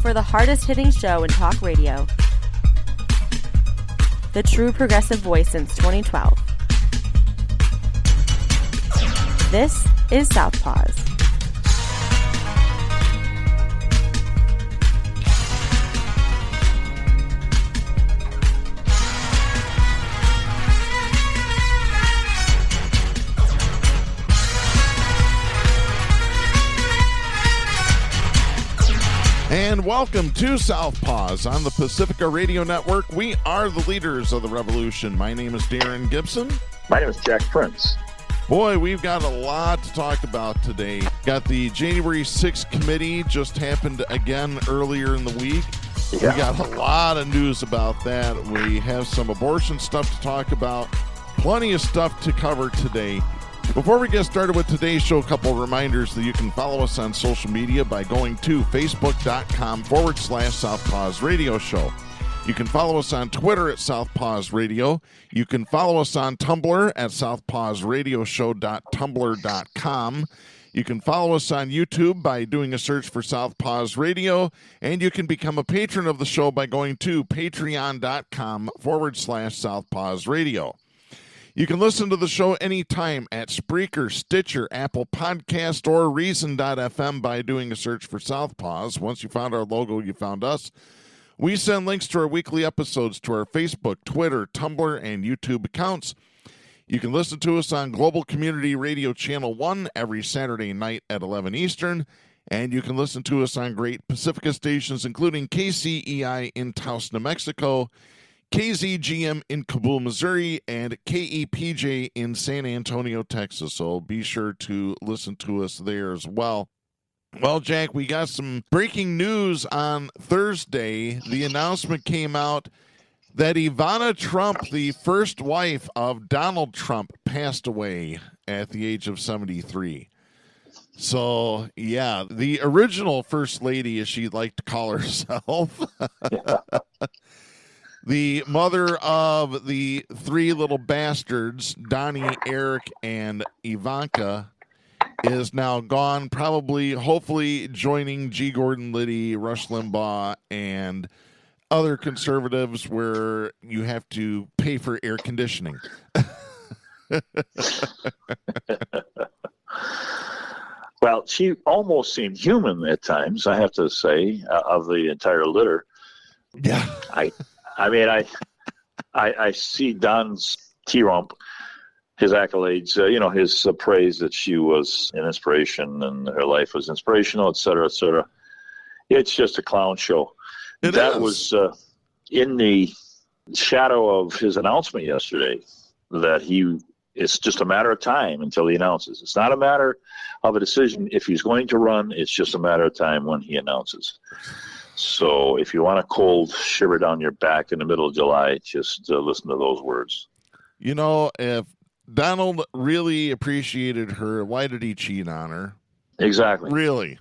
for the hardest-hitting show in talk radio. The true progressive voice since 2012. This is Southpaws. And welcome to Southpaws on the Pacifica Radio Network. We are the leaders of the revolution. My name is Darren Gibson. My name is Jack Prince. Boy, we've got a lot to talk about today. Got the January 6th committee, just happened again earlier in the week. Yeah. We got a lot of news about that. We have some abortion stuff to talk about. Plenty of stuff to cover today. Before we get started with today's show, a couple of reminders that you can follow us on social media by going to facebook.com/Southpaws Radio Show. You can follow us on Twitter at Southpaws Radio. You can follow us on Tumblr at southpawsradioshow.tumblr.com. You can follow us on YouTube by doing a search for Southpaws Radio. And you can become a patron of the show by going to patreon.com/Southpaws Radio. You can listen to the show anytime at Spreaker, Stitcher, Apple Podcast, or Reason.fm by doing a search for Southpaws. Once you found our logo, you found us. We send links to our weekly episodes to our Facebook, Twitter, Tumblr, and YouTube accounts. You can listen to us on Global Community Radio Channel 1 every Saturday night at 11 Eastern. And you can listen to us on great Pacifica stations, including KCEI in Taos, New Mexico, KZGM in Kabul, Missouri, and KEPJ in San Antonio, Texas. So be sure to listen to us there as well. Well, Jack, we got some breaking news on Thursday. The announcement came out that Ivana Trump, the first wife of Donald Trump, passed away at the age of 73. So, yeah, the original First Lady, as she'd like to call herself. The mother of the three little bastards, Donnie, Eric, and Ivanka, is now gone, probably, hopefully joining G. Gordon Liddy, Rush Limbaugh, and other conservatives where you have to pay for air conditioning. Well, she almost seemed human at times, I have to say, of the entire litter. Yeah. I mean, I see Don's T-Rump, his accolades, his praise that she was an inspiration and her life was inspirational, et cetera, et cetera. It's just a clown show. That was in the shadow of his announcement yesterday that it's just a matter of time until he announces. It's not a matter of a decision. If he's going to run, it's just a matter of time when he announces. So if you want a cold shiver down your back in the middle of July, just listen to those words. You know, if Donald really appreciated her, why did he cheat on her? Exactly. Really?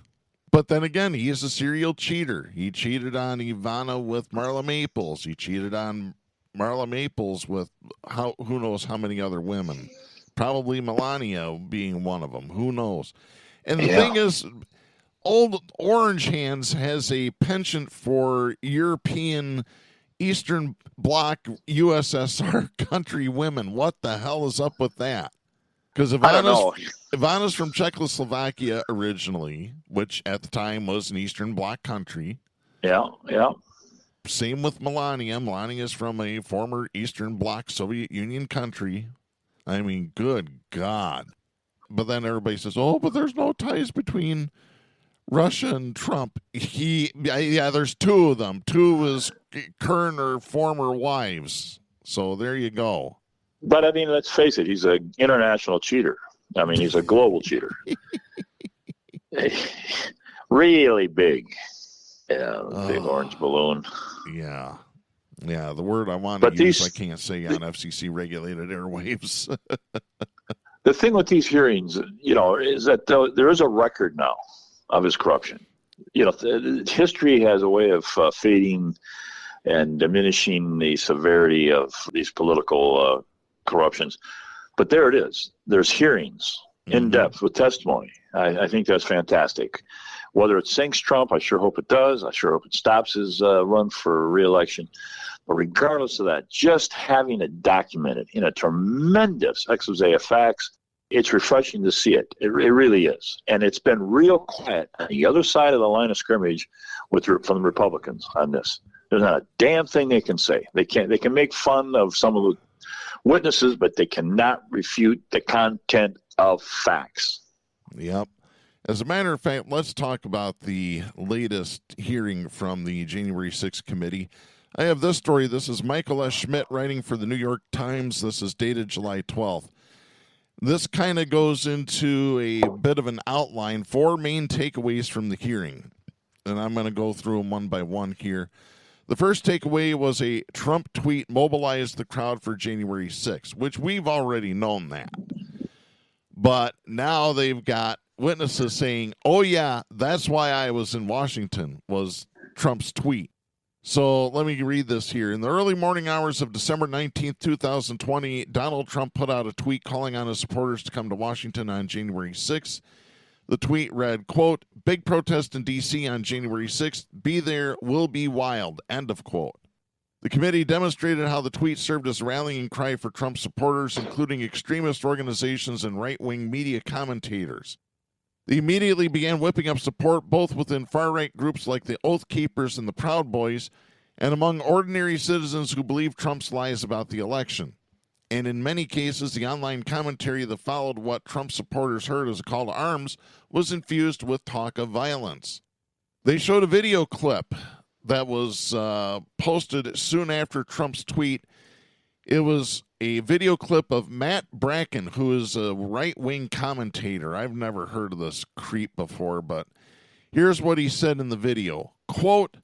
But then again, he is a serial cheater. He cheated on Ivana with Marla Maples. He cheated on Marla Maples with who knows how many other women. Probably Melania being one of them. Who knows? And the thing is, Old Orange Hands has a penchant for European Eastern Bloc USSR country women. What the hell is up with that? Because Ivana's from Czechoslovakia originally, which at the time was an Eastern Bloc country. Yeah. Same with Melania. Melania's from a former Eastern Bloc Soviet Union country. I mean, good God. But then everybody says, but there's no ties between Russia and Trump. There's two of them. Two of his current or former wives. So there you go. But I mean, let's face it, he's an international cheater. I mean, he's a global cheater. Really big. Yeah, big orange balloon. Yeah. Yeah, the word I want to use I can't say on FCC regulated airwaves. The thing with these hearings, is that there is a record now of his corruption. History has a way of fading and diminishing the severity of these political corruptions. But there it is. There's hearings in depth with testimony. I think that's fantastic. Whether it sinks Trump, I sure hope it does. I sure hope it stops his run for re-election. But regardless of that, just having it documented in a tremendous expose of facts, it's refreshing to see it. It really is. And it's been real quiet on the other side of the line of scrimmage from the Republicans on this. There's not a damn thing they can say. They can make fun of some of the witnesses, but they cannot refute the content of facts. Yep. As a matter of fact, let's talk about the latest hearing from the January 6th committee. I have this story. This is Michael S. Schmidt writing for the New York Times. This is dated July 12th. This kind of goes into a bit of an outline, 4 main takeaways from the hearing. And I'm going to go through them one by one here. The first takeaway was a Trump tweet mobilized the crowd for January 6th, which we've already known that. But now they've got witnesses saying, oh, yeah, that's why I was in Washington, was Trump's tweet. So let me read this here. In the early morning hours of December 19th, 2020, Donald Trump put out a tweet calling on his supporters to come to Washington on January 6th. The tweet read, quote, big protest in D.C. on January 6th. Be there, will be wild, end of quote. The committee demonstrated how the tweet served as a rallying cry for Trump supporters, including extremist organizations and right-wing media commentators. They immediately began whipping up support both within far-right groups like the Oath Keepers and the Proud Boys, and among ordinary citizens who believe Trump's lies about the election. And in many cases, the online commentary that followed what Trump supporters heard as a call to arms was infused with talk of violence. They showed a video clip that was posted soon after Trump's tweet. It was a video clip of Matt Bracken, who is a right-wing commentator. I've never heard of this creep before, but here's what he said in the video. Quote,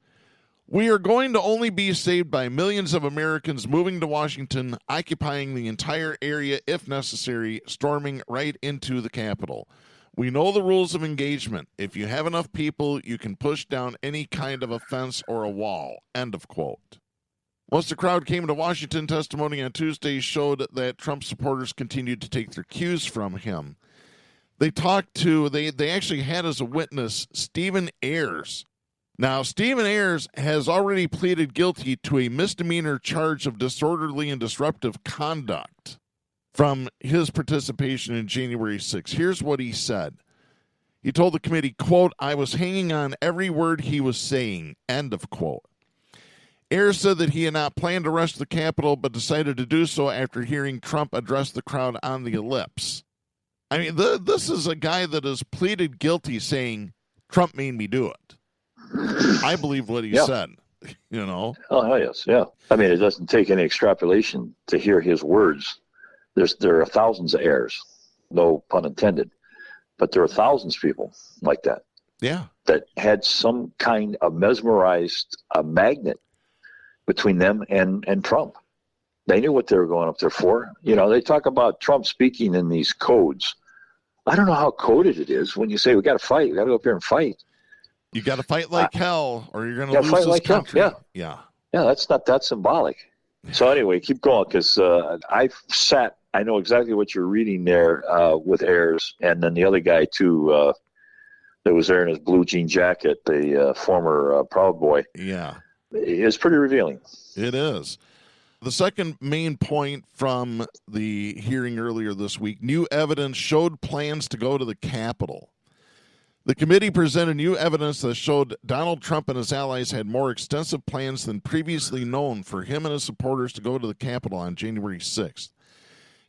we are going to only be saved by millions of Americans moving to Washington, occupying the entire area if necessary, storming right into the Capitol. We know the rules of engagement. If you have enough people, you can push down any kind of a fence or a wall. End of quote. Once the crowd came to Washington, testimony on Tuesday showed that Trump supporters continued to take their cues from him. They actually had as a witness Stephen Ayers. Now, Stephen Ayers has already pleaded guilty to a misdemeanor charge of disorderly and disruptive conduct from his participation in January 6th. Here's what he said. He told the committee, quote, I was hanging on every word he was saying, end of quote. Ayers said that he had not planned to rush the Capitol, but decided to do so after hearing Trump address the crowd on the ellipse. I mean, this is a guy that has pleaded guilty saying, Trump made me do it. I believe what he said, you know. Oh, yes, yeah. I mean, it doesn't take any extrapolation to hear his words. There are thousands of Ayers, no pun intended, but there are thousands of people like that. Yeah. That had some kind of mesmerized magnet between them and Trump. They knew what they were going up there for. You know, they talk about Trump speaking in these codes. I don't know how coded it is when you say we got to fight. We got to go up here and fight. You got to fight like hell, or you're going to lose fight this like country. Hell. Yeah. That's not that symbolic. So anyway, keep going, because I know exactly what you're reading there with Ayers, and then the other guy too that was there in his blue jean jacket, the former Proud Boy. Yeah. It's pretty revealing. It is. The second main point from the hearing earlier this week, new evidence showed plans to go to the Capitol. The committee presented new evidence that showed Donald Trump and his allies had more extensive plans than previously known for him and his supporters to go to the Capitol on January 6th.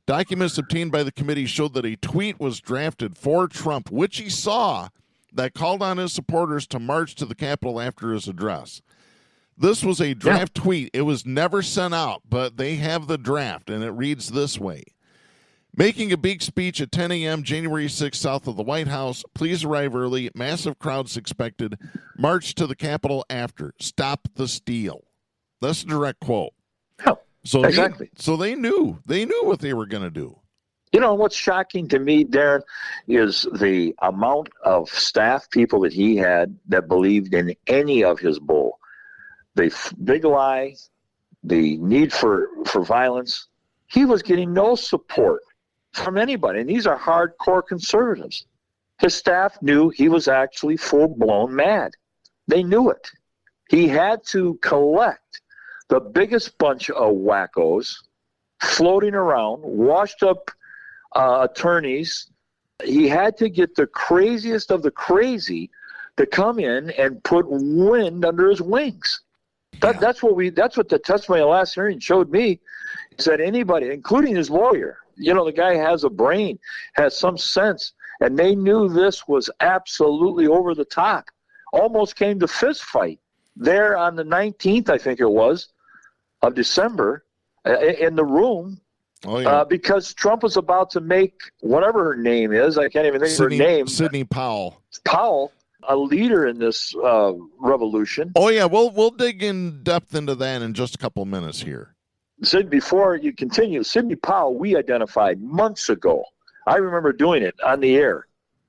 Documents obtained by the committee showed that a tweet was drafted for Trump, which he saw, that called on his supporters to march to the Capitol after his address. This was a draft tweet. It was never sent out, but they have the draft, and it reads this way. Making a big speech at 10 a.m. January 6th south of the White House. Please arrive early. Massive crowds expected. March to the Capitol after. Stop the steal. That's a direct quote. Oh, so exactly. They knew. They knew what they were going to do. You know, what's shocking to me, Darren, is the amount of staff people that he had that believed in any of his bull. The big lie, the need for violence. He was getting no support from anybody. And these are hardcore conservatives. His staff knew he was actually full-blown mad. They knew it. He had to collect the biggest bunch of wackos floating around, washed-up attorneys. He had to get the craziest of the crazy to come in and put wind under his wings. That's what the testimony of the last hearing showed me, is that anybody, including his lawyer, the guy has a brain, has some sense, and they knew this was absolutely over the top. Almost came to fist fight there on the 19th, I think it was, of December, in the room. Oh, yeah. Because Trump was about to make whatever her name is, I can't even think of her name. Sidney Powell, a leader in this revolution. Oh, yeah, we'll dig in depth into that in just a couple of minutes here. Sid, before you continue, Sidney Powell, we identified months ago. I remember doing it on the air,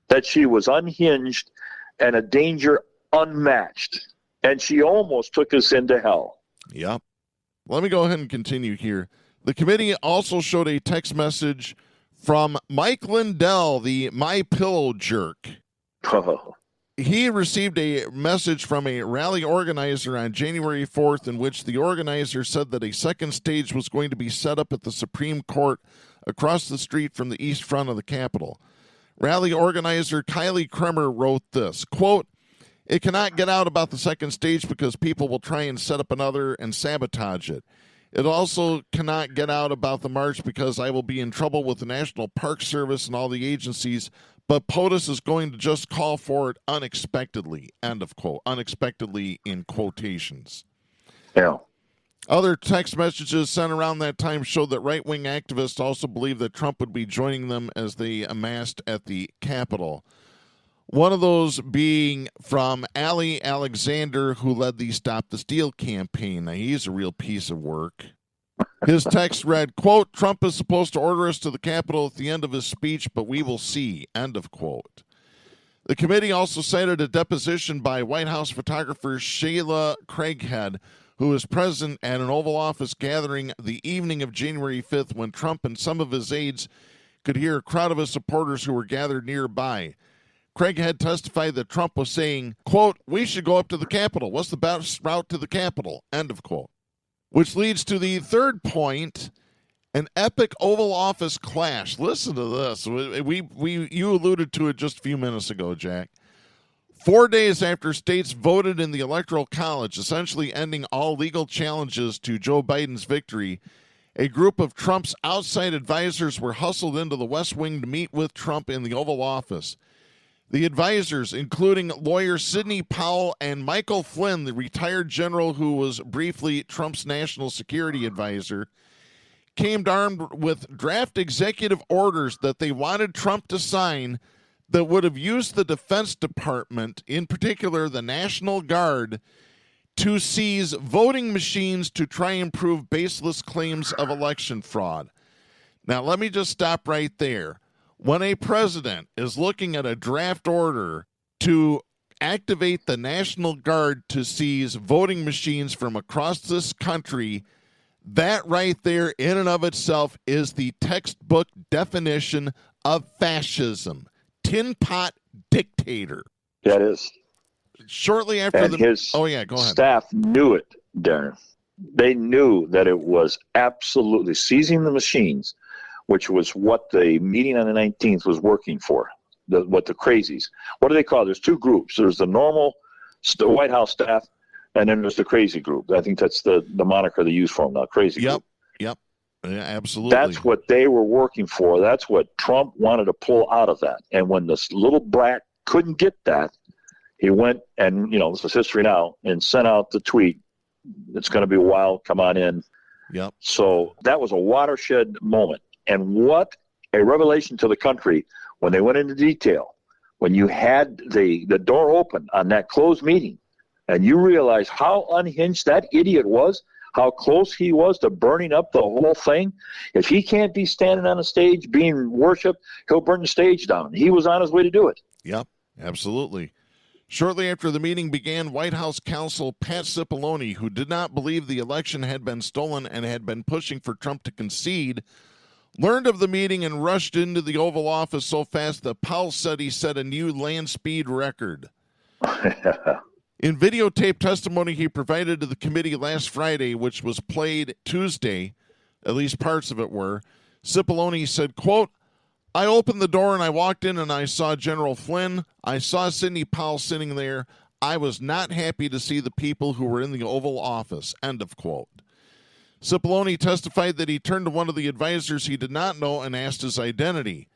that she was unhinged and a danger unmatched. And she almost took us into hell. Yep. Let me go ahead and continue here. The committee also showed a text message from Mike Lindell, the My Pillow jerk. Oh. He received a message from a rally organizer on January 4th in which the organizer said that a second stage was going to be set up at the Supreme Court across the street from the east front of the Capitol. Rally organizer Kylie Kremer wrote this, quote, "It cannot get out about the second stage because people will try and set up another and sabotage it. It also cannot get out about the march because I will be in trouble with the National Park Service and all the agencies, but POTUS is going to just call for it unexpectedly," end of quote. Unexpectedly in quotations. Yeah. Other text messages sent around that time showed that right-wing activists also believed that Trump would be joining them as they amassed at the Capitol. One of those being from Ali Alexander, who led the Stop the Steal campaign. Now, he's a real piece of work. His text read, quote, "Trump is supposed to order us to the Capitol at the end of his speech, but we will see," end of quote. The committee also cited a deposition by White House photographer Sheila Craighead, who was present at an Oval Office gathering the evening of January 5th when Trump and some of his aides could hear a crowd of his supporters who were gathered nearby. Craighead testified that Trump was saying, quote, "We should go up to the Capitol. What's the best route to the Capitol?" End of quote. Which leads to the third point, an epic Oval Office clash. Listen to this. You alluded to it just a few minutes ago, Jack. 4 days after states voted in the Electoral College, essentially ending all legal challenges to Joe Biden's victory, a group of Trump's outside advisors were hustled into the West Wing to meet with Trump in the Oval Office. The advisors, including lawyer Sidney Powell and Michael Flynn, the retired general who was briefly Trump's national security advisor, came armed with draft executive orders that they wanted Trump to sign that would have used the Defense Department, in particular the National Guard, to seize voting machines to try and prove baseless claims of election fraud. Now, let me just stop right there. When a president is looking at a draft order to activate the National Guard to seize voting machines from across this country, that right there in and of itself is the textbook definition of fascism. Tin pot dictator. That is. Shortly after and his go ahead. Staff knew it, Darren. They knew that it was absolutely seizing the machines, which was what the meeting on the 19th was working for, what the crazies. What do they call it? There's two groups. There's the normal White House staff, and then there's the crazy group. I think that's the moniker they use for them now, crazy group. Yep, yeah, absolutely. That's what they were working for. That's what Trump wanted to pull out of that. And when this little brat couldn't get that, he went and, this is history now, and sent out the tweet, "It's going to be a while, come on in." Yep. So that was a watershed moment. And what a revelation to the country when they went into detail, when you had the door open on that closed meeting, and you realize how unhinged that idiot was, how close he was to burning up the whole thing. If he can't be standing on a stage being worshipped, he'll burn the stage down. He was on his way to do it. Yep, absolutely. Shortly after the meeting began, White House counsel Pat Cipollone, who did not believe the election had been stolen and had been pushing for Trump to concede, learned of the meeting and rushed into the Oval Office so fast that Powell said he set a new land speed record. In videotape testimony he provided to the committee last Friday, which was played Tuesday, at least parts of it were, Cipollone said, quote, I opened the door and I walked in and I saw General Flynn. I saw Sidney Powell sitting there. I was not happy to see the people who were in the Oval Office, end of quote. Cipollone testified that he turned to one of the advisors he did not know and asked his identity.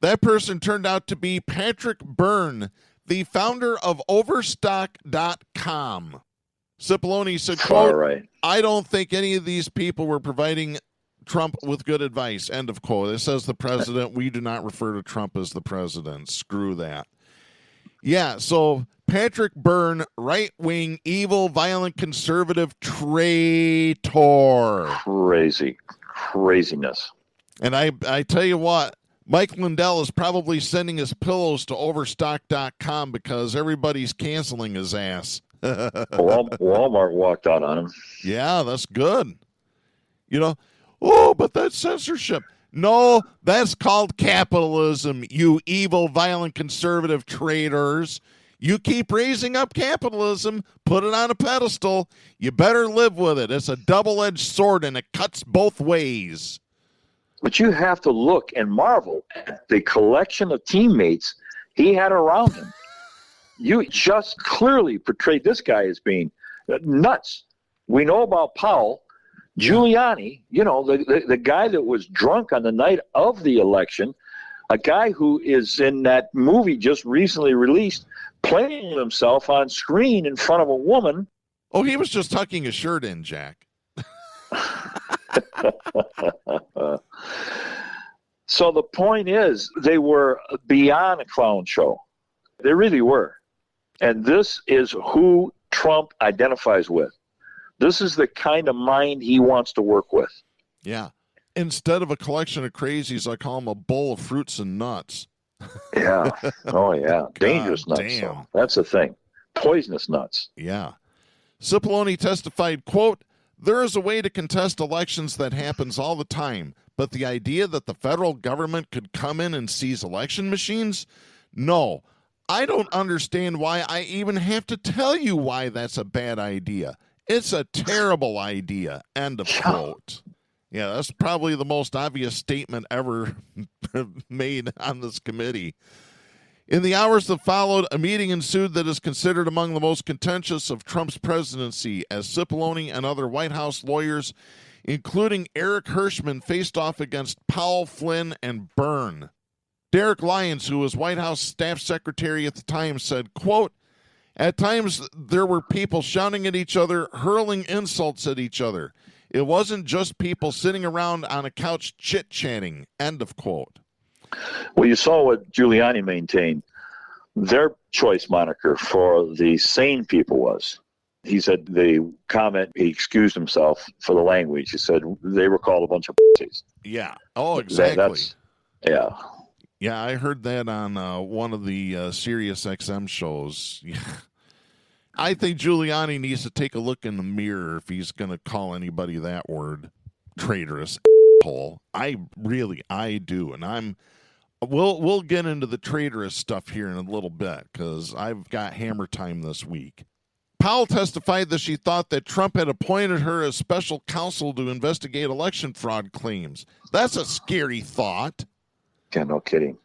That person turned out to be Patrick Byrne, the founder of Overstock.com. Cipollone said, quote, right. I don't think any of these people were providing Trump with good advice, end of quote. It says the president. We do not refer to Trump as the president. Screw that. Yeah, so Patrick Byrne, right-wing, evil, violent, conservative traitor. Craziness. And I tell you what, Mike Lindell is probably sending his pillows to Overstock.com because everybody's canceling his ass. Walmart walked out on him. Yeah, that's good. You know, oh, but that's censorship. No, that's called capitalism, you evil, violent, conservative traitors. You keep raising up capitalism, put it on a pedestal. You better live with it. It's a double-edged sword, and it cuts both ways. But you have to look and marvel at the collection of teammates he had around him. You just clearly portrayed this guy as being nuts. We know about Powell. Giuliani, you know, the guy that was drunk on the night of the election, a guy who is in that movie just recently released, playing himself on screen in front of a woman. Oh, he was just tucking his shirt in, Jack. So the point is, they were beyond a clown show. They really were. And this is who Trump identifies with. This is the kind of mind he wants to work with. Yeah. Instead of a collection of crazies, I call him a bowl of fruits and nuts. Yeah. Oh, yeah. Dangerous nuts. Damn. So that's the thing. Poisonous nuts. Yeah. Cipollone testified, quote, there is a way to contest elections that happens all the time, but the idea that the federal government could come in and seize election machines? No. I don't understand why I even have to tell you why that's a bad idea. It's a terrible idea, end of quote. Yeah, that's probably the most obvious statement ever made on this committee. In the hours that followed, a meeting ensued that is considered among the most contentious of Trump's presidency, as Cipollone and other White House lawyers, including Eric Hirschman, faced off against Powell, Flynn, and Byrne. Derek Lyons, who was White House staff secretary at the time, said, quote, at times there were people shouting at each other, hurling insults at each other. It wasn't just people sitting around on a couch chit-chatting, end of quote. Well, you saw what Giuliani maintained. Their choice moniker for the sane people was. He said the comment, he excused himself for the language. He said they were called a bunch of pussies. Yeah. Oh, exactly. Yeah. Yeah, I heard that on one of the Sirius XM shows. I think Giuliani needs to take a look in the mirror if he's going to call anybody that word, traitorous asshole. I do, and we'll get into the traitorous stuff here in a little bit because I've got hammer time this week. Powell testified that she thought that Trump had appointed her as special counsel to investigate election fraud claims. That's a scary thought. Yeah, no kidding.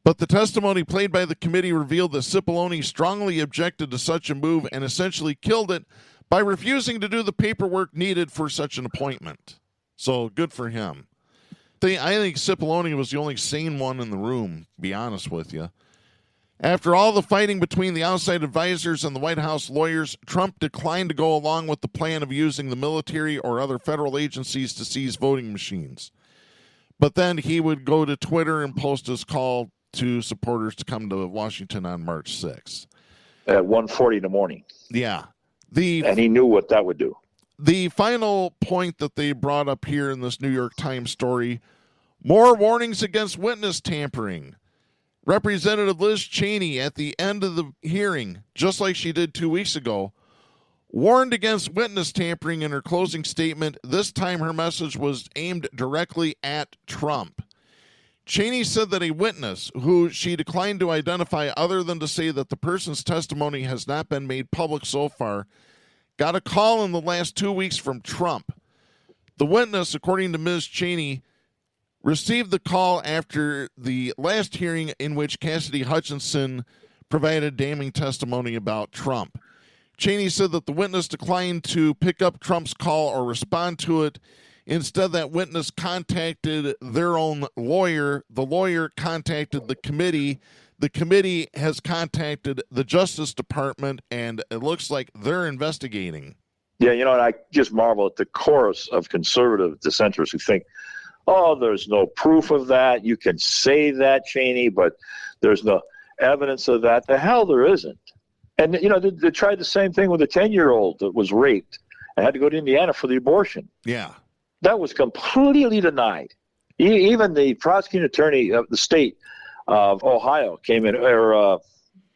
But the testimony played by the committee revealed that Cipollone strongly objected to such a move and essentially killed it by refusing to do the paperwork needed for such an appointment. So good for him. I think Cipollone was the only sane one in the room, to be honest with you. After all the fighting between the outside advisors and the White House lawyers, Trump declined to go along with the plan of using the military or other federal agencies to seize voting machines. But then he would go to Twitter and post his call to supporters to come to Washington on March 6th. At 1:40 in the morning. Yeah. And he knew what that would do. The final point that they brought up here in this New York Times story, more warnings against witness tampering. Representative Liz Cheney, at the end of the hearing, just like she did 2 weeks ago, warned against witness tampering in her closing statement. This time her message was aimed directly at Trump. Cheney said that a witness, who she declined to identify other than to say that the person's testimony has not been made public so far, got a call in the last 2 weeks from Trump. The witness, according to Ms. Cheney, received the call after the last hearing in which Cassidy Hutchinson provided damning testimony about Trump. Cheney said that the witness declined to pick up Trump's call or respond to it. Instead, that witness contacted their own lawyer. The lawyer contacted the committee. The committee has contacted the Justice Department, and it looks like they're investigating. Yeah, and I just marvel at the chorus of conservative dissenters who think, oh, there's no proof of that. You can say that, Cheney, but there's no evidence of that. The hell there isn't. And, they tried the same thing with a 10-year-old that was raped and had to go to Indiana for the abortion. Yeah. That was completely denied. Even the prosecuting attorney of the state of Ohio came in, it was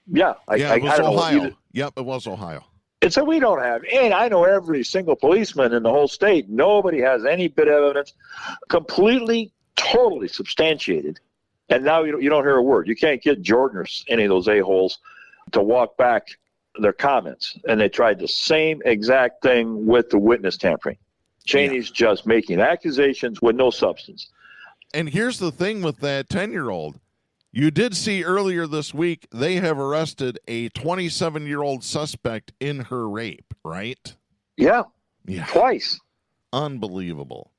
Ohio. Yep, it was Ohio. And so we don't have, and I know every single policeman in the whole state, nobody has any bit of evidence, completely, totally substantiated. And now you don't hear a word. You can't get Jordan or any of those a-holes to walk back their comments. And they tried the same exact thing with the witness tampering. Cheney's just making accusations with no substance. And here's the thing with that 10-year-old. You did see earlier this week they have arrested a 27-year-old suspect in her rape, right? Yeah. Yeah. Twice. Unbelievable.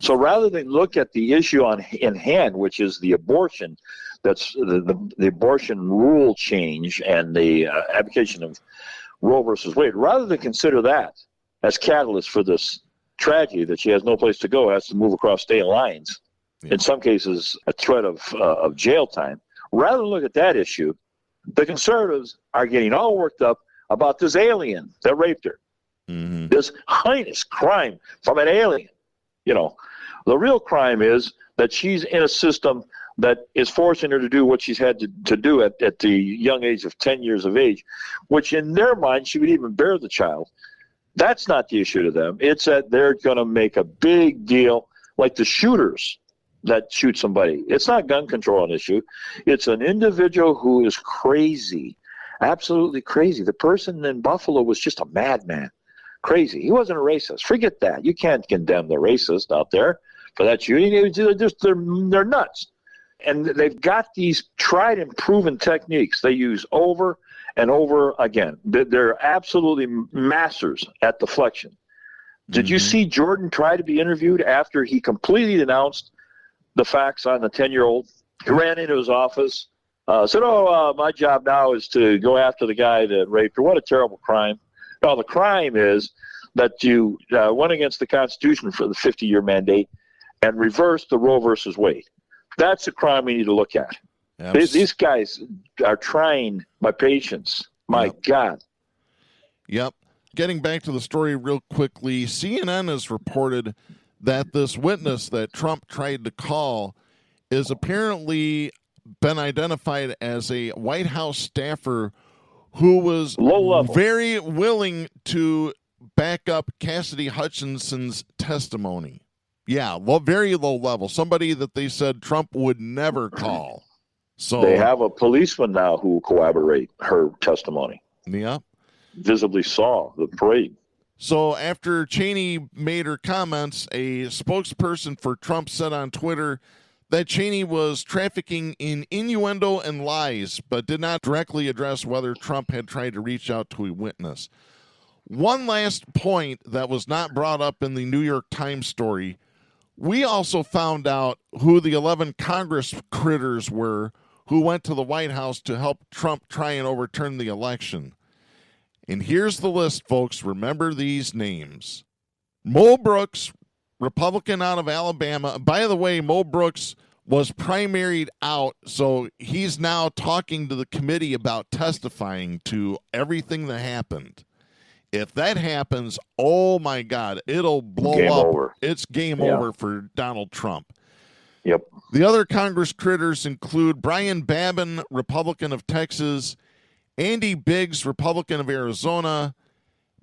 So rather than look at the issue in hand, which is the abortion, that's the abortion rule change and the abdication of Roe versus Wade, rather than consider that as catalyst for this tragedy that she has no place to go, has to move across state lines, in some cases a threat of jail time. Rather than look at that issue, the conservatives are getting all worked up about this alien that raped her. Mm-hmm. This heinous crime from an alien. The real crime is that she's in a system that is forcing her to do what she's had to do at the young age of 10 years of age, which in their mind she would even bear the child. That's not the issue to them. It's that they're going to make a big deal, like the shooters that shoot somebody. It's not gun control an issue. It's an individual who is crazy, absolutely crazy. The person in Buffalo was just a madman, crazy. He wasn't a racist. Forget that. You can't condemn the racist out there for that shooting. They're nuts. And they've got these tried and proven techniques they use over and over again. They're absolutely masters at deflection. Did you see Jordan try to be interviewed after he completely denounced the facts on the 10-year-old? He ran into his office, said, my job now is to go after the guy that raped her. What a terrible crime. No, the crime is that you went against the Constitution for the 50-year mandate and reversed the Roe versus Wade. That's a crime we need to look at. These guys are trying my patience. My God. Yep. Getting back to the story real quickly, CNN has reported that this witness that Trump tried to call is apparently been identified as a White House staffer who was very willing to back up Cassidy Hutchinson's testimony. Yeah, very low level. Somebody that they said Trump would never call. So they have a policeman now who corroborate her testimony. Yeah. Visibly saw the parade. So after Cheney made her comments, a spokesperson for Trump said on Twitter that Cheney was trafficking in innuendo and lies, but did not directly address whether Trump had tried to reach out to a witness. One last point that was not brought up in the New York Times story. We also found out who the 11 Congress critters were who went to the White House to help Trump try and overturn the election. And here's the list, folks. Remember these names. Mo Brooks, Republican out of Alabama. By the way, Mo Brooks was primaried out, so he's now talking to the committee about testifying to everything that happened. If that happens, oh my God, it'll blow game up. Over. It's game over for Donald Trump. Yep. The other Congress critters include Brian Babin, Republican of Texas, Andy Biggs, Republican of Arizona,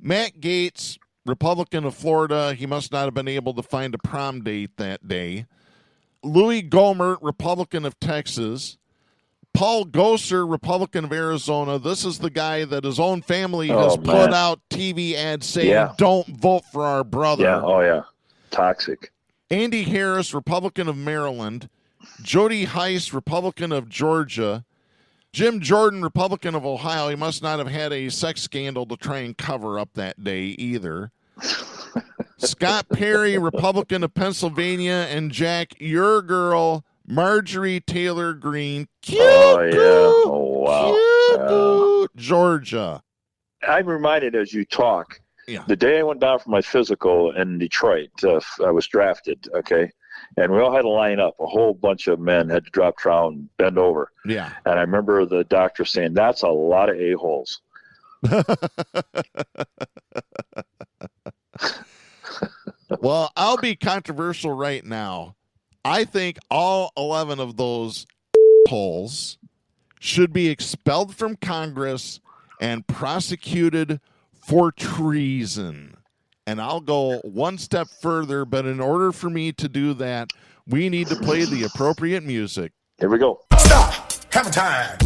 Matt Gaetz, Republican of Florida, he must not have been able to find a prom date that day. Louis Gohmert, Republican of Texas. Paul Gosar, Republican of Arizona. This is the guy that his own family has put out TV ads saying, don't vote for our brother. Yeah, oh yeah, toxic. Andy Harris, Republican of Maryland. Jody Heiss, Republican of Georgia. Jim Jordan, Republican of Ohio. He must not have had a sex scandal to try and cover up that day either. Scott Perry, Republican of Pennsylvania. And Jack, your girl, Marjorie Taylor Greene. Georgia. I'm reminded as you talk, the day I went down for my physical in Detroit, I was drafted, okay? And we all had to line up. A whole bunch of men had to drop trowel and bend over. Yeah. And I remember the doctor saying, that's a lot of a-holes. Well, I'll be controversial right now. I think all 11 of those holes should be expelled from Congress and prosecuted for treason. And I'll go one step further, but in order for me to do that, we need to play the appropriate music. Here we go. Stop! Hammer time!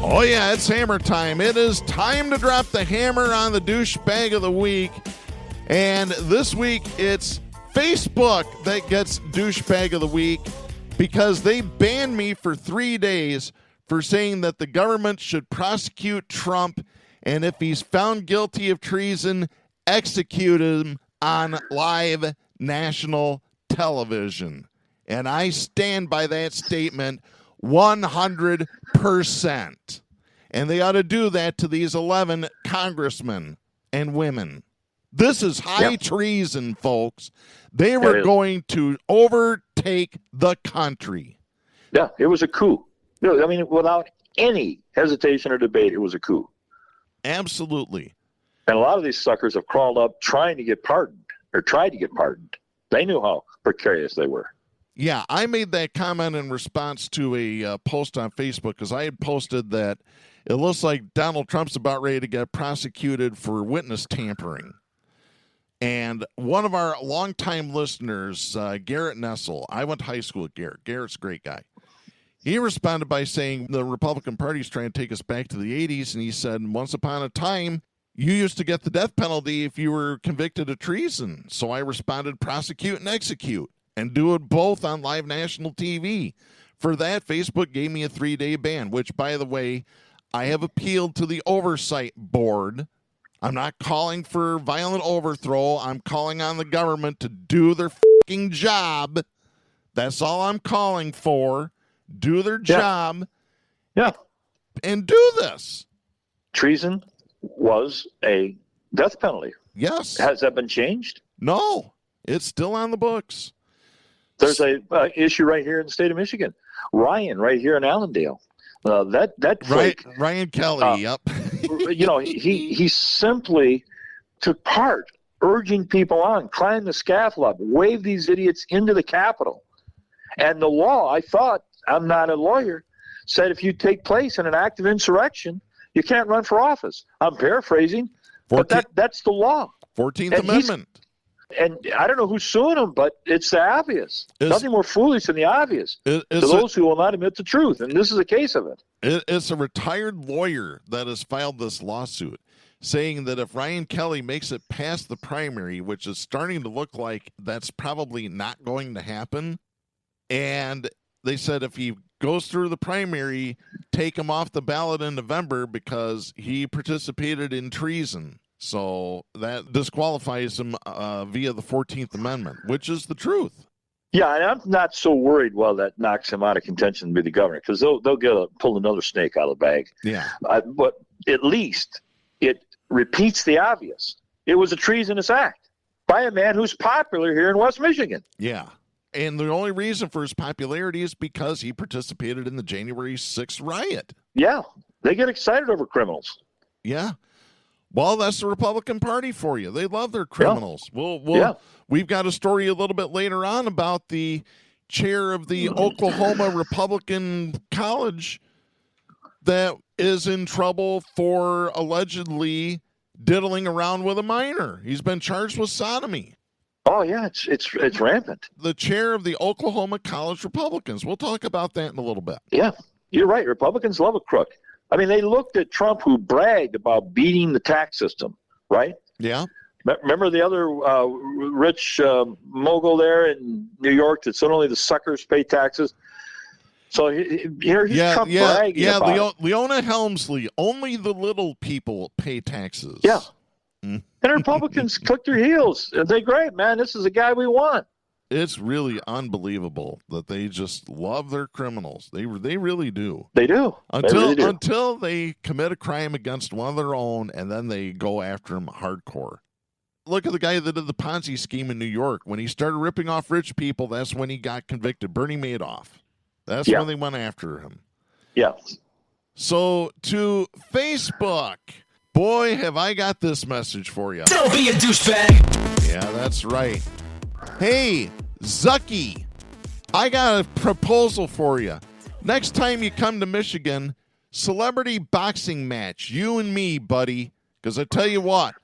Oh, yeah, it's hammer time. It is time to drop the hammer on the douchebag of the week. And this week, it's Facebook that gets douchebag of the week because they banned me for 3 days for saying that the government should prosecute Trump, and if he's found guilty of treason, execute him on live national television. And I stand by that statement 100%. And they ought to do that to these 11 congressmen and women. This is high treason, folks. They were going to overtake the country. Yeah, it was a coup. I mean, without any hesitation or debate, it was a coup. Absolutely. And a lot of these suckers have crawled up trying to get pardoned or tried to get pardoned. They knew how precarious they were. Yeah, I made that comment in response to a post on Facebook because I had posted that it looks like Donald Trump's about ready to get prosecuted for witness tampering. And one of our longtime listeners, Garrett Nessel, I went to high school with Garrett. Garrett's a great guy. He responded by saying the Republican Party is trying to take us back to the 80s. And he said, once upon a time, you used to get the death penalty if you were convicted of treason. So I responded, prosecute and execute, and do it both on live national TV. For that, Facebook gave me a 3-day ban, which, by the way, I have appealed to the oversight board. I'm not calling for violent overthrow. I'm calling on the government to do their fucking job. That's all I'm calling for. Do their job. Yeah. And do this. Treason was a death penalty. Yes. Has that been changed? No. It's still on the books. There's a issue right here in the state of Michigan. Ryan, right here in Allendale. That freak, Ryan Kelly, yep. You know, he simply took part, urging people on, climb the scaffold up, wave these idiots into the Capitol. And the law, I thought, I'm not a lawyer, said if you take place in an act of insurrection, you can't run for office. I'm paraphrasing, but that's the law. 14th Amendment. And I don't know who's suing him, but it's the obvious. Nothing more foolish than the obvious to those who will not admit the truth. And this is a case of it. It's a retired lawyer that has filed this lawsuit saying that if Ryan Kelly makes it past the primary, which is starting to look like that's probably not going to happen, and they said if he goes through the primary, take him off the ballot in November because he participated in treason. So that disqualifies him via the 14th Amendment, which is the truth. Yeah, and I'm not so worried, that knocks him out of contention to be the governor, because they'll pull another snake out of the bag. Yeah. But at least it repeats the obvious. It was a treasonous act by a man who's popular here in West Michigan. Yeah. And the only reason for his popularity is because he participated in the January 6th riot. Yeah. They get excited over criminals. Yeah. Well, that's the Republican Party for you. They love their criminals. Yeah. We've got a story a little bit later on about the chair of the Oklahoma Republican College that is in trouble for allegedly diddling around with a minor. He's been charged with sodomy. Oh yeah, it's rampant. The chair of the Oklahoma College Republicans. We'll talk about that in a little bit. Yeah, you're right. Republicans love a crook. I mean, they looked at Trump, who bragged about beating the tax system, right? Yeah. Remember the other rich mogul there in New York that said only the suckers pay taxes? So here's Trump bragging about it. Leona Helmsley, only the little people pay taxes. Yeah. And Republicans click their heels. They're great, man. This is the guy we want. It's really unbelievable that they just love their criminals. They really do. They do. Until they commit a crime against one of their own, and then they go after them hardcore. Look at the guy that did the Ponzi scheme in New York. When he started ripping off rich people, that's when he got convicted. Bernie Madoff. That's when they went after him. Yeah. So to Facebook. Boy, have I got this message for you. Don't be a douchebag. Yeah, that's right. Hey, Zucky, I got a proposal for you. Next time you come to Michigan, celebrity boxing match, you and me, buddy. Because I tell you what,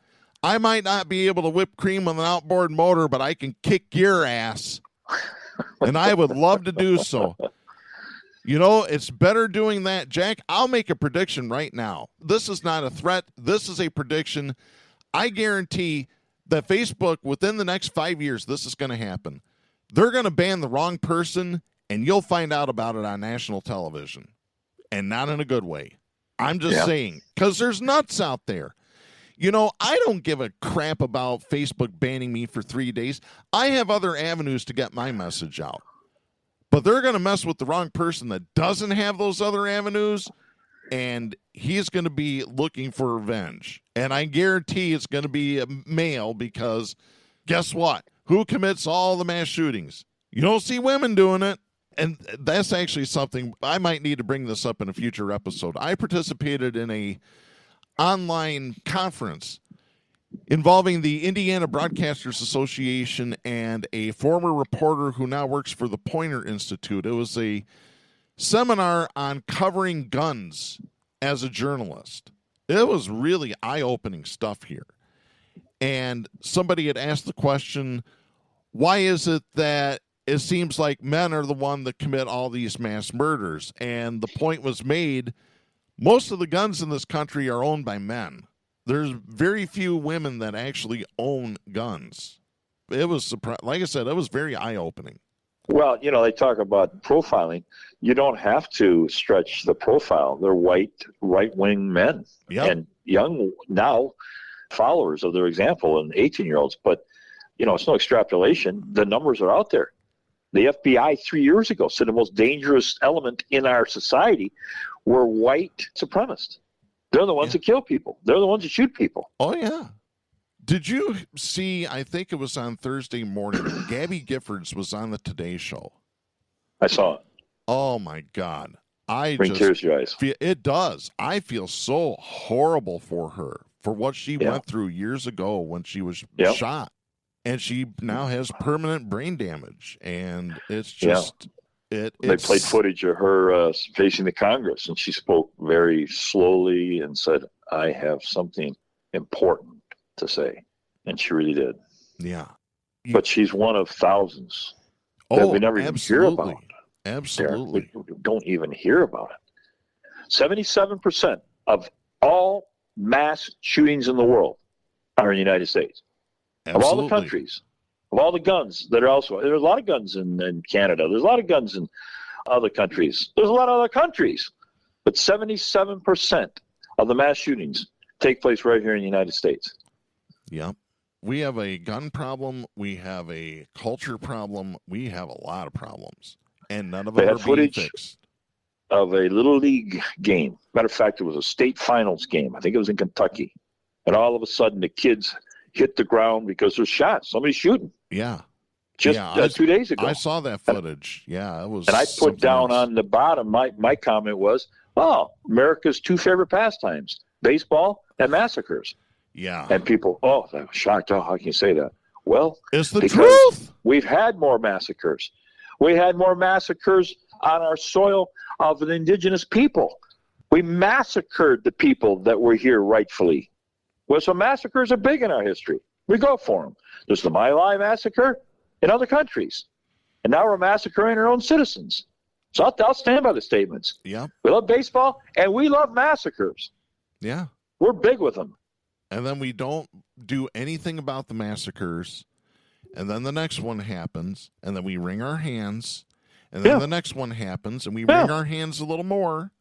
I might not be able to whip cream with an outboard motor, but I can kick your ass. And I would love to do so. You know, it's better doing that, Jack. I'll make a prediction right now. This is not a threat. This is a prediction. I guarantee that Facebook, within the next 5 years, this is going to happen. They're going to ban the wrong person, and you'll find out about it on national television. And not in a good way. I'm just saying, because there's nuts out there. You know, I don't give a crap about Facebook banning me for 3 days. I have other avenues to get my message out. But they're going to mess with the wrong person that doesn't have those other avenues, and he's going to be looking for revenge. And I guarantee it's going to be a male, because guess what? Who commits all the mass shootings? You don't see women doing it. And that's actually something I might need to bring this up in a future episode. I participated in a online conference involving the Indiana Broadcasters Association and a former reporter who now works for the Poynter Institute. It was a seminar on covering guns as a journalist. It was really eye-opening stuff here. And somebody had asked the question, why is it that it seems like men are the one that commit all these mass murders? And the point was made, most of the guns in this country are owned by men. There's very few women that actually own guns. It was like I said, it was very eye-opening. Well, you know, they talk about profiling. You don't have to stretch the profile. They're white, right-wing men. Yep. And young now followers of their example, and 18-year-olds. But, you know, it's no extrapolation. The numbers are out there. The FBI 3 years ago said the most dangerous element in our society were white supremacists. They're the ones that kill people. They're the ones that shoot people. Oh, yeah. Did you see, I think it was on Thursday morning, Gabby Giffords was on the Today Show. I saw it. Oh, my God. Bring tears to your eyes. It does. I feel so horrible for her, for what she went through years ago when she was shot. And she now has permanent brain damage. And it's just... They played footage of her facing the Congress, and she spoke very slowly and said, I have something important to say. And she really did. Yeah. But she's one of thousands that we never even hear about. Absolutely. We don't even hear about it. 77% of all mass shootings in the world are in the United States. Absolutely. Of all the countries. Of all the guns that are elsewhere. There's a lot of guns in Canada. There's a lot of guns in other countries. There's a lot of other countries. But 77% of the mass shootings take place right here in the United States. Yeah. We have a gun problem. We have a culture problem. We have a lot of problems. And none of them are being fixed. Of a Little League game. Matter of fact, it was a state finals game. I think it was in Kentucky. And all of a sudden the kids hit the ground because there's shots. Somebody's shooting. Yeah. Just 2 days ago. I saw that footage. Yeah, it was. And I put down on the bottom, my comment was, America's two favorite pastimes, baseball and massacres. Yeah. And people, they were shocked. Oh, how can you say that? Well, it's the truth. We've had more massacres. We had more massacres on our soil of an indigenous people. We massacred the people that were here rightfully. Well, so massacres are big in our history. We go for them. There's the My Lai massacre in other countries. And now we're massacring our own citizens. So I'll stand by the statements. Yeah. We love baseball, and we love massacres. Yeah. We're big with them. And then we don't do anything about the massacres. And then the next one happens, and then we wring our hands. And then the next one happens, and we wring our hands a little more.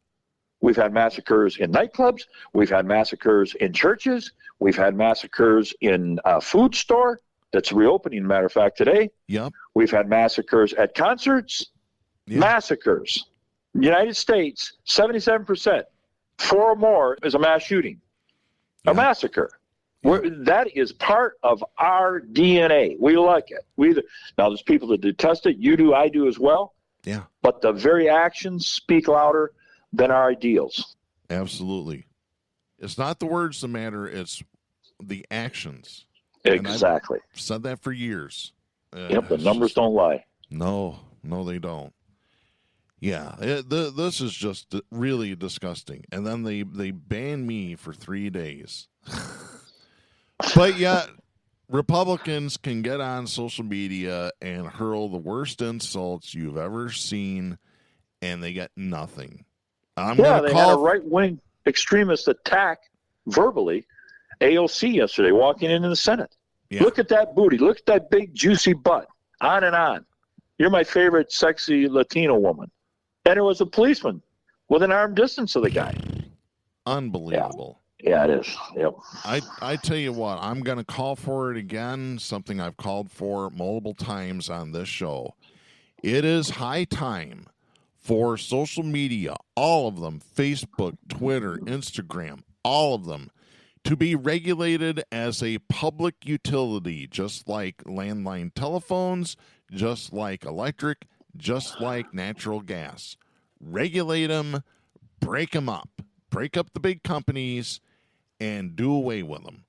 We've had massacres in nightclubs. We've had massacres in churches. We've had massacres in a food store that's reopening, matter of fact, today. Yep. We've had massacres at concerts. Yep. Massacres. United States, 77%. 4 or more is a mass shooting. A massacre. That is part of our DNA. We like it. Now, there's people that detest it. You do, I do as well. Yeah. But the very actions speak louder than our ideals. Absolutely. It's not the words that matter, it's the actions. Exactly. I've said that for years. Yep, the numbers don't lie. No, they don't. Yeah, this is just really disgusting. And then they ban me for 3 days. But yet, Republicans can get on social media and hurl the worst insults you've ever seen, and they get nothing. They had a right-wing extremist attack verbally AOC yesterday walking into the Senate. Yeah. Look at that booty. Look at that big, juicy butt. On and on. You're my favorite sexy Latino woman. And there was a policeman within arm distance of the guy. Unbelievable. Yeah, it is. Yep. I tell you what, I'm going to call for it again, something I've called for multiple times on this show. It is high time for social media, all of them, Facebook, Twitter, Instagram, all of them, to be regulated as a public utility, just like landline telephones, just like electric, just like natural gas. Regulate them, break them up. Break up the big companies and do away with them.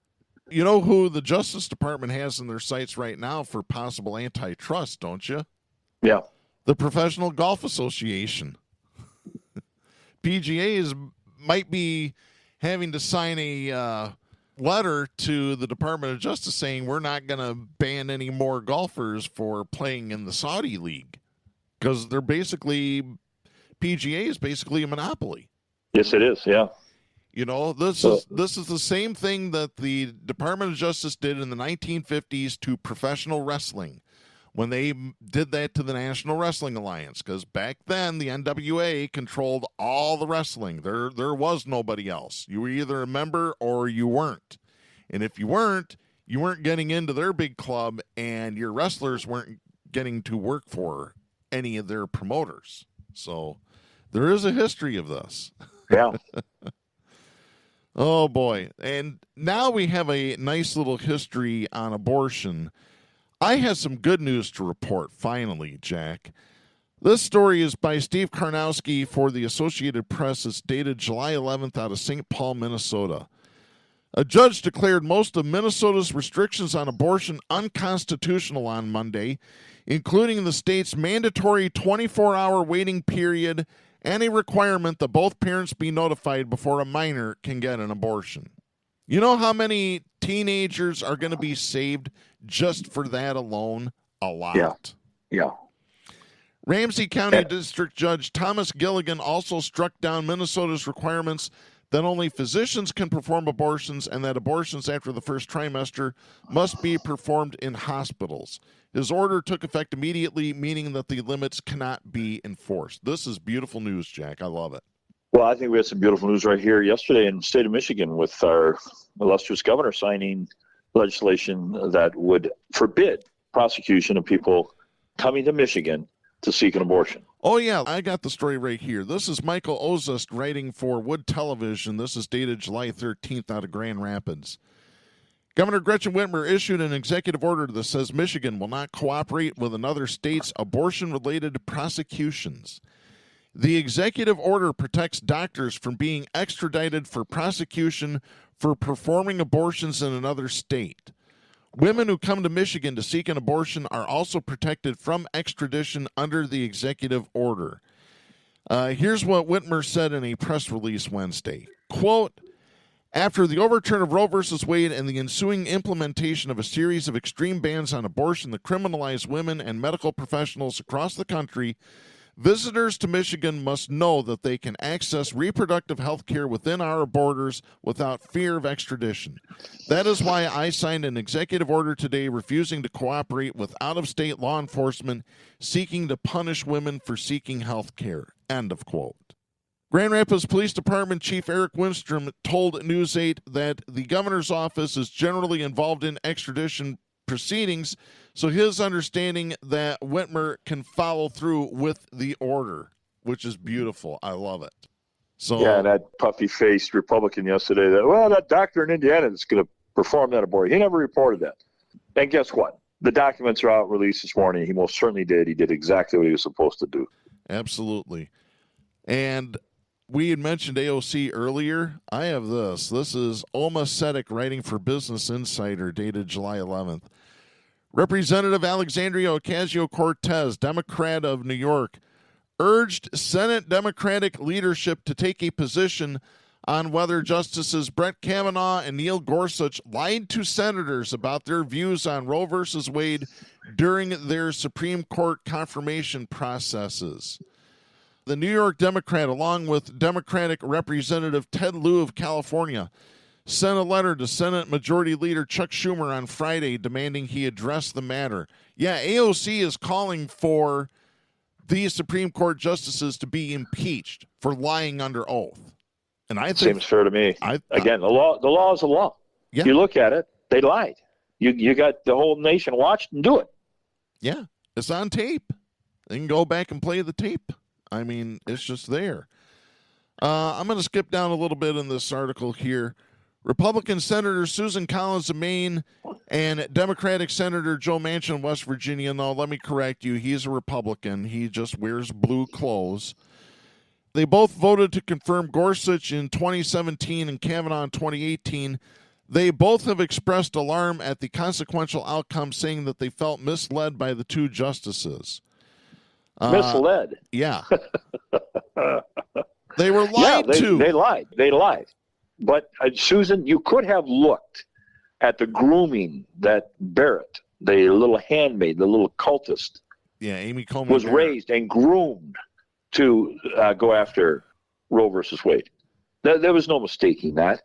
You know who the Justice Department has in their sights right now for possible antitrust, don't you? Yeah. The Professional Golf Association. PGA might be having to sign a letter to the Department of Justice saying we're not going to ban any more golfers for playing in the Saudi League, because they're basically, PGA is basically a monopoly. Yes, it is. Yeah. You know, this is the same thing that the Department of Justice did in the 1950s to professional wrestling when they did that to the National Wrestling Alliance, because back then the NWA controlled all the wrestling. There was nobody else. You were either a member or you weren't. And if you weren't getting into their big club, and your wrestlers weren't getting to work for any of their promoters. So there is a history of this. Yeah. Oh, boy. And now we have a nice little history on abortion. I have some good news to report, finally, Jack. This story is by Steve Karnowski for the Associated Press. It's dated July 11th out of St. Paul, Minnesota. A judge declared most of Minnesota's restrictions on abortion unconstitutional on Monday, including the state's mandatory 24-hour waiting period and a requirement that both parents be notified before a minor can get an abortion. You know how many teenagers are going to be saved just for that alone? A lot. Yeah. Ramsey County District Judge Thomas Gilligan also struck down Minnesota's requirements that only physicians can perform abortions and that abortions after the first trimester must be performed in hospitals. His order took effect immediately, meaning that the limits cannot be enforced. This is beautiful news, Jack. I love it. Well, I think we had some beautiful news right here yesterday in the state of Michigan with our illustrious governor signing legislation that would forbid prosecution of people coming to Michigan to seek an abortion. Oh, yeah, I got the story right here. This is Michael Ozust writing for Wood Television. This is dated July 13th out of Grand Rapids. Governor Gretchen Whitmer issued an executive order that says Michigan will not cooperate with another state's abortion-related prosecutions. The executive order protects doctors from being extradited for prosecution for performing abortions in another state. Women who come to Michigan to seek an abortion are also protected from extradition under the executive order. Here's what Whitmer said in a press release Wednesday. Quote, After the overturn of Roe v. Wade and the ensuing implementation of a series of extreme bans on abortion that criminalize women and medical professionals across the country, visitors to Michigan must know that they can access reproductive health care within our borders without fear of extradition. That is why I signed an executive order today refusing to cooperate with out-of-state law enforcement seeking to punish women for seeking health care. End of quote. Grand Rapids Police Department Chief Eric Winstrom told News 8 that the governor's office is generally involved in extradition proceedings, so his understanding that Whitmer can follow through with the order, which is beautiful. I love it. So yeah, that puffy-faced Republican yesterday, that doctor in Indiana is going to perform that abortion. He never reported that. And guess what? The documents are out, released this morning. He most certainly did. He did exactly what he was supposed to do. Absolutely. And we had mentioned AOC earlier. I have this. This is Oma Sedek writing for Business Insider, dated July 11th. Representative Alexandria Ocasio-Cortez, Democrat of New York, urged Senate Democratic leadership to take a position on whether Justices Brett Kavanaugh and Neil Gorsuch lied to senators about their views on Roe v. Wade during their Supreme Court confirmation processes. The New York Democrat, along with Democratic Representative Ted Lieu of California, sent a letter to Senate Majority Leader Chuck Schumer on Friday demanding he address the matter. Yeah, AOC is calling for these Supreme Court justices to be impeached for lying under oath. And I think seems fair to me. Again, the law is the law. Yeah. You look at it, they lied. You got the whole nation watched and do it. Yeah, it's on tape. They can go back and play the tape. I mean, it's just there. I'm going to skip down a little bit in this article here. Republican Senator Susan Collins of Maine and Democratic Senator Joe Manchin of West Virginia. No, let me correct you. He's a Republican. He just wears blue clothes. They both voted to confirm Gorsuch in 2017 and Kavanaugh in 2018. They both have expressed alarm at the consequential outcome, saying that they felt misled by the two justices. Misled? Yeah. They were lied to. They lied. They lied. But, Susan, you could have looked at the grooming that Barrett, the little handmaid, the little cultist, Amy Coney was Barrett. raised and groomed to go after Roe versus Wade. There was no mistaking that.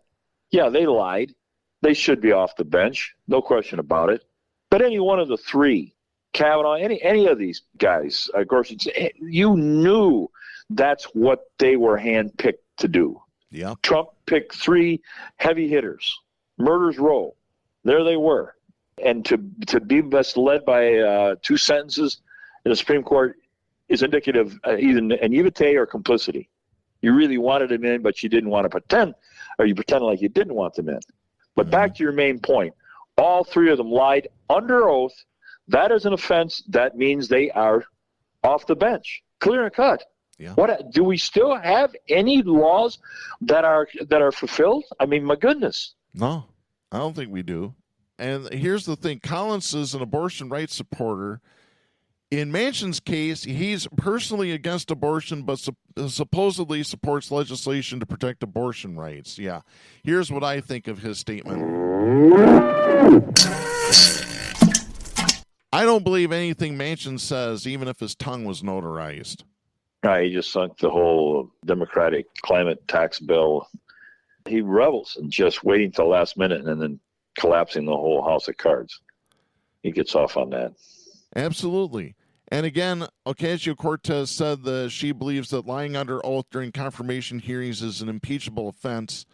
Yeah, they lied. They should be off the bench. No question about it. But any one of the three, Kavanaugh, any of these guys, Gorsuch, you knew that's what they were handpicked to do. Yeah. Trump picked three heavy hitters. Murders Roe. There they were. And to be misled by two sentences in the Supreme Court is indicative either naivete or complicity. You really wanted them in, but you didn't want to pretend, or you pretended like you didn't want them in. But back to your main point, all three of them lied under oath. That is an offense. That means they are off the bench. Clear and cut. Yeah. What do we still have any laws that are fulfilled? I mean, my goodness. No, I don't think we do. And here's the thing. Collins is an abortion rights supporter. In Manchin's case, he's personally against abortion, but supposedly supports legislation to protect abortion rights. Yeah. Here's what I think of his statement. I don't believe anything Manchin says, even if his tongue was notarized. He just sunk the whole Democratic climate tax bill. He revels in just waiting till the last minute and then collapsing the whole house of cards. He gets off on that. Absolutely. And again, Ocasio-Cortez said that she believes that lying under oath during confirmation hearings is an impeachable offense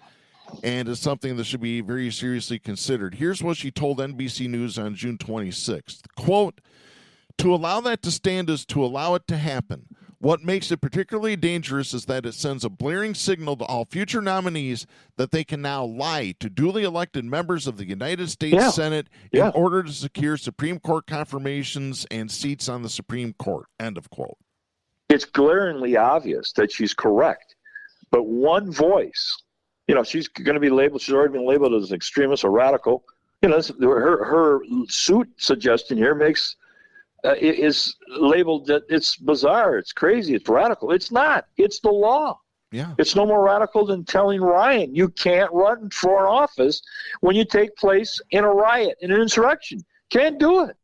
and is something that should be very seriously considered. Here's what she told NBC News on June 26th. Quote, "To allow that to stand is to allow it to happen. What makes it particularly dangerous is that it sends a blaring signal to all future nominees that they can now lie to duly elected members of the United States Senate in order to secure Supreme Court confirmations and seats on the Supreme Court." End of quote. It's glaringly obvious that she's correct. But one voice, she's going to be labeled, she's already been labeled as an extremist or radical. Her suit suggestion here makes is labeled that it's bizarre, it's crazy, it's radical. It's not. It's the law. Yeah. It's no more radical than telling Ryan you can't run for office when you take place in a riot, in an insurrection. Can't do it.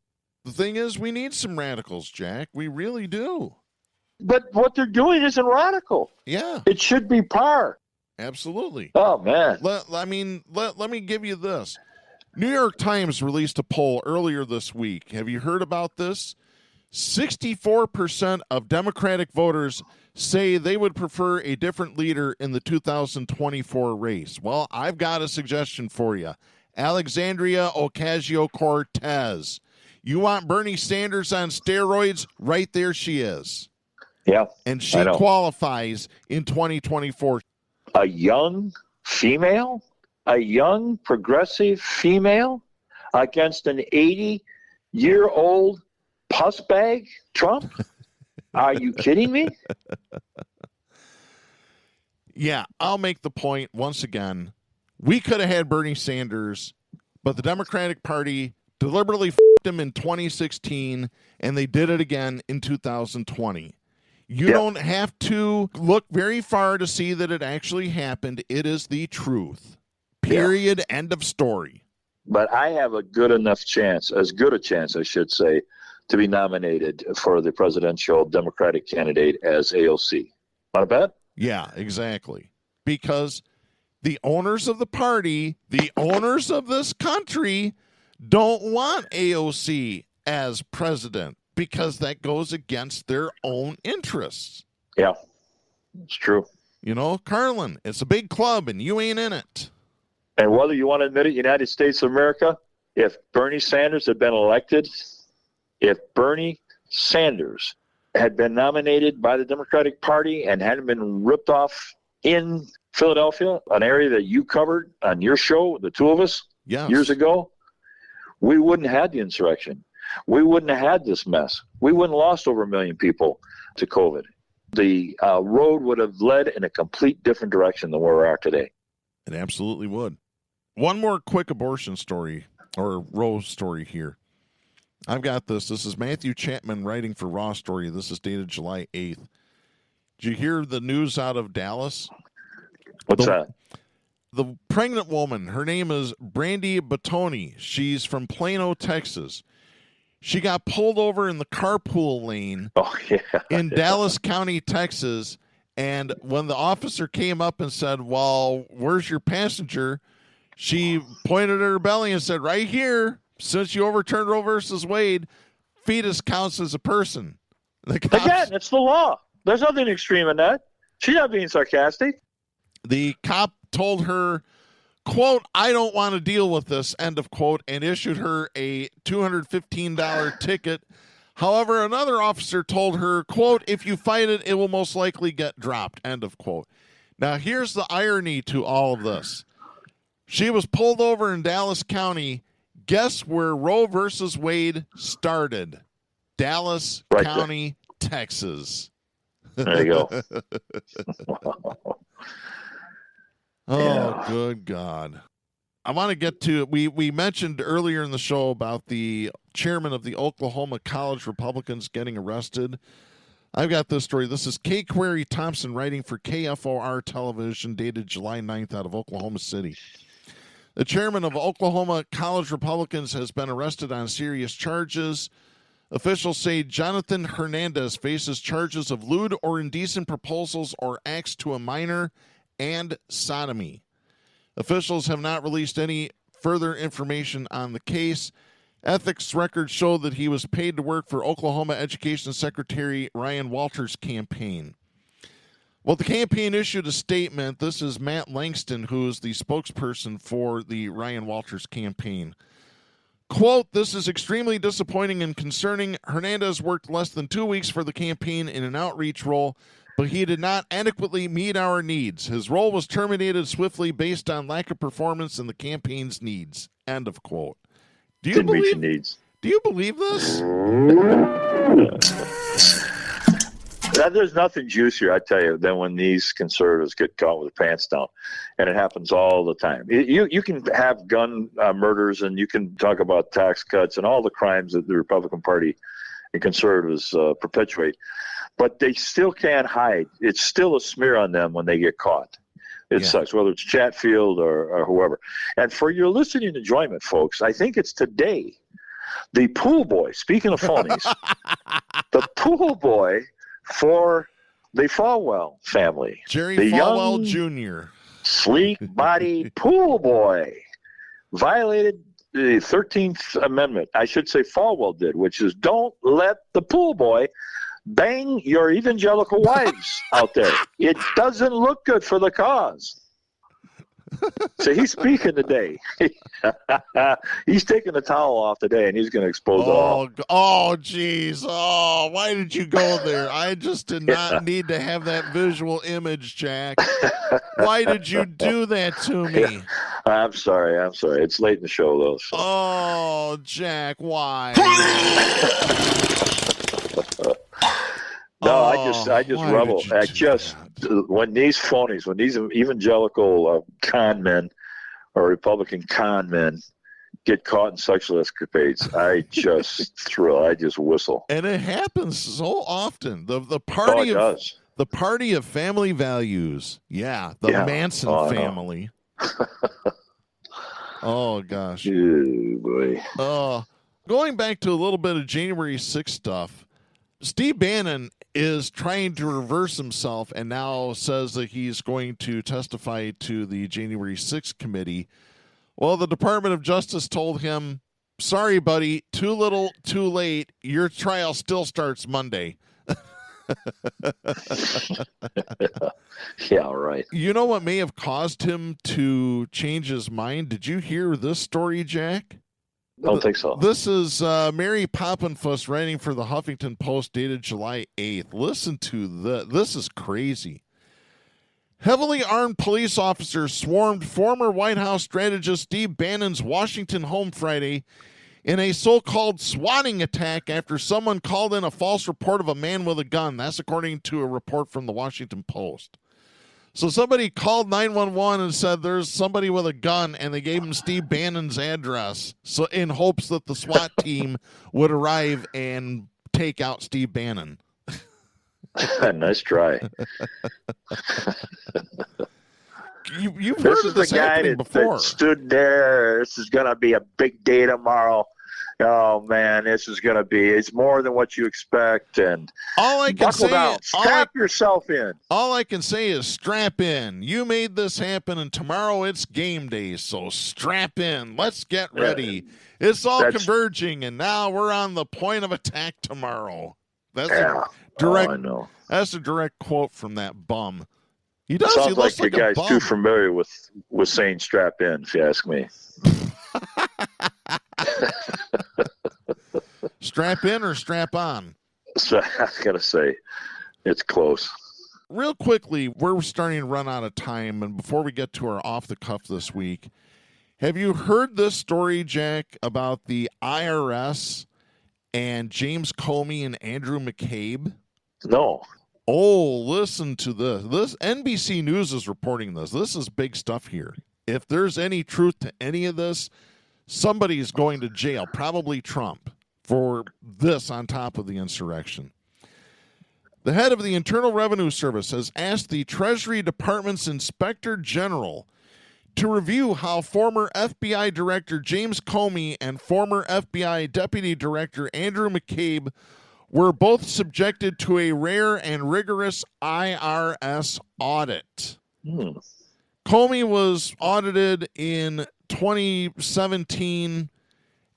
The thing is, we need some radicals, Jack. We really do. But what they're doing isn't radical. Yeah, It should be par. absolutely. Oh, man. Let me give you this. New York Times released a poll earlier this week. Have you heard about this? 64% of Democratic voters say they would prefer a different leader in the 2024 race. Well, I've got a suggestion for you. Alexandria Ocasio-Cortez. You want Bernie Sanders on steroids? Right there she is. Yeah. And she I know. qualifies in 2024. A young female, a young progressive female against an 80-year-old puss bag Trump? Are you kidding me? Yeah, I'll make the point once again. We could have had Bernie Sanders, but the Democratic Party deliberately f***ed him in 2016, and they did it again in 2020. You don't have to look very far to see that it actually happened. It is the truth. Period. End of story. But I have a good enough chance, as good a chance, I should say, to be nominated for the presidential Democratic candidate as AOC. Want to bet? Yeah, exactly. Because the owners of the party, the owners of this country, don't want AOC as president because that goes against their own interests. Yeah, it's true. You know, Carlin, it's a big club and you ain't in it. And whether you want to admit it, United States of America, if Bernie Sanders had been elected, if Bernie Sanders had been nominated by the Democratic Party and hadn't been ripped off in Philadelphia, an area that you covered on your show, the two of us, Yes. years ago, we wouldn't have had the insurrection. We wouldn't have had this mess. We wouldn't have lost over 1 million people to COVID. The road would have led in a complete different direction than where we are today. It absolutely would. One more quick abortion story or Roe story here. I've got this. This is Matthew Chapman writing for Raw Story. This is dated July 8th. Did you hear the news out of Dallas? What's that? The pregnant woman, her name is Brandy Batoni. She's from Plano, Texas. She got pulled over in the carpool lane Oh, yeah. in Dallas County, Texas. And when the officer came up and said, well, where's your passenger? She pointed at her belly and said, right here, since you overturned Roe versus Wade, fetus counts as a person. The cops, Again, it's the law. There's nothing extreme in that. She's not being sarcastic. the cop told her, quote, I don't want to deal with this, end of quote, and issued her a $215 ticket. However, another officer told her, quote, if you fight it, it will most likely get dropped, end of quote. Now, here's the irony to all of this. She was pulled over in Dallas County. Guess where Roe versus Wade started? Dallas Right County, Texas. There you go. Oh, Yeah. good God. I want to get to, we mentioned earlier in the show about the chairman of the Oklahoma College Republicans getting arrested. I've got this story. This is Kay Query Thompson writing for KFOR Television, dated July 9th out of Oklahoma City. The chairman of Oklahoma College Republicans has been arrested on serious charges. Officials say Jonathan Hernandez faces charges of lewd or indecent proposals or acts to a minor and sodomy. Officials have not released any further information on the case. Ethics records show that he was paid to work for Oklahoma Education Secretary Ryan Walters' campaign. Well, the campaign issued a statement. This is Matt Langston, who is the spokesperson for the Ryan Walters campaign. Quote, this is extremely disappointing and concerning. Hernandez worked less than 2 weeks for the campaign in an outreach role, but he did not adequately meet our needs. His role was terminated swiftly based on lack of performance in the campaign's needs. End of quote. Do you Didn't meet your believe? needs. Do you believe this? There's nothing juicier, I tell you, than when these conservatives get caught with their pants down, and it happens all the time. You can have gun murders, and you can talk about tax cuts and all the crimes that the Republican Party and conservatives perpetuate. but they still can't hide. It's still a smear on them when they get caught. It sucks, whether it's Chatfield or whoever. And for your listening enjoyment, folks, I think it's today. The pool boy, speaking of phonies, the pool boy for the Falwell family. Jerry the Falwell young, Jr. Sleek body pool boy violated the 13th Amendment. I should say Falwell did, which is don't let the pool boy bang your evangelical wives out there. It doesn't look good for the cause. So he's speaking today. He's taking the towel off today, and he's going to expose it all. Oh, jeez. Oh, why did you go there? I just did not need to have that visual image, Jack. Why did you do that to me? I'm sorry. It's late in the show, though. So. Oh, Jack, why? No, I just revel. When these phonies, when these evangelical con men or Republican con men get caught in sexual escapades, I just thrill. I just whistle. And it happens so often. The party the party of family values. Yeah, the Manson family. Oh gosh. Oh, boy. Going back to a little bit of January 6th stuff. Steve Bannon is trying to reverse himself and now says that he's going to testify to the January 6th committee. Well, the Department of Justice told him, sorry, buddy, too little, too late. Your trial still starts Monday. Yeah, right. You know what may have caused him to change his mind? Did you hear this story, Jack? Don't think so. This is Mary Poppenfuss writing for the Huffington Post dated July 8th. Listen to this is crazy. Heavily armed police officers swarmed former White House strategist Steve Bannon's Washington home Friday in a so-called swatting attack after someone called in a false report of a man with a gun. That's according to a report from the Washington Post. So somebody called 911 and said there's somebody with a gun, and they gave him Steve Bannon's address, so in hopes that the SWAT team would arrive and take out Steve Bannon. Nice try. You've heard of this happening before. That stood there. This is going to be a big day tomorrow. Oh, man, it's more than what you expect. And all I can say down. Strap yourself in. All I can say is strap in. You made this happen, and tomorrow it's game day, so strap in. Let's get ready. It's all converging, and now we're on the point of attack tomorrow. That's a direct quote from that bum. He does. Sounds he looks like you guys too familiar with saying strap in, if you ask me. Strap in or strap on? So I gotta say, it's close. Real quickly, we're starting to run out of time, and before we get to our off the cuff this week, have you heard this story, Jack, about the IRS and James Comey and Andrew McCabe? No. Oh, listen to this. This NBC News is reporting this. This is big stuff here. If there's any truth to any of this, somebody's going to jail, probably Trump, for this on top of the insurrection. The head of the Internal Revenue Service has asked the Treasury Department's Inspector General to review how former FBI Director James Comey and former FBI Deputy Director Andrew McCabe were both subjected to a rare and rigorous IRS audit. Comey was audited in 2017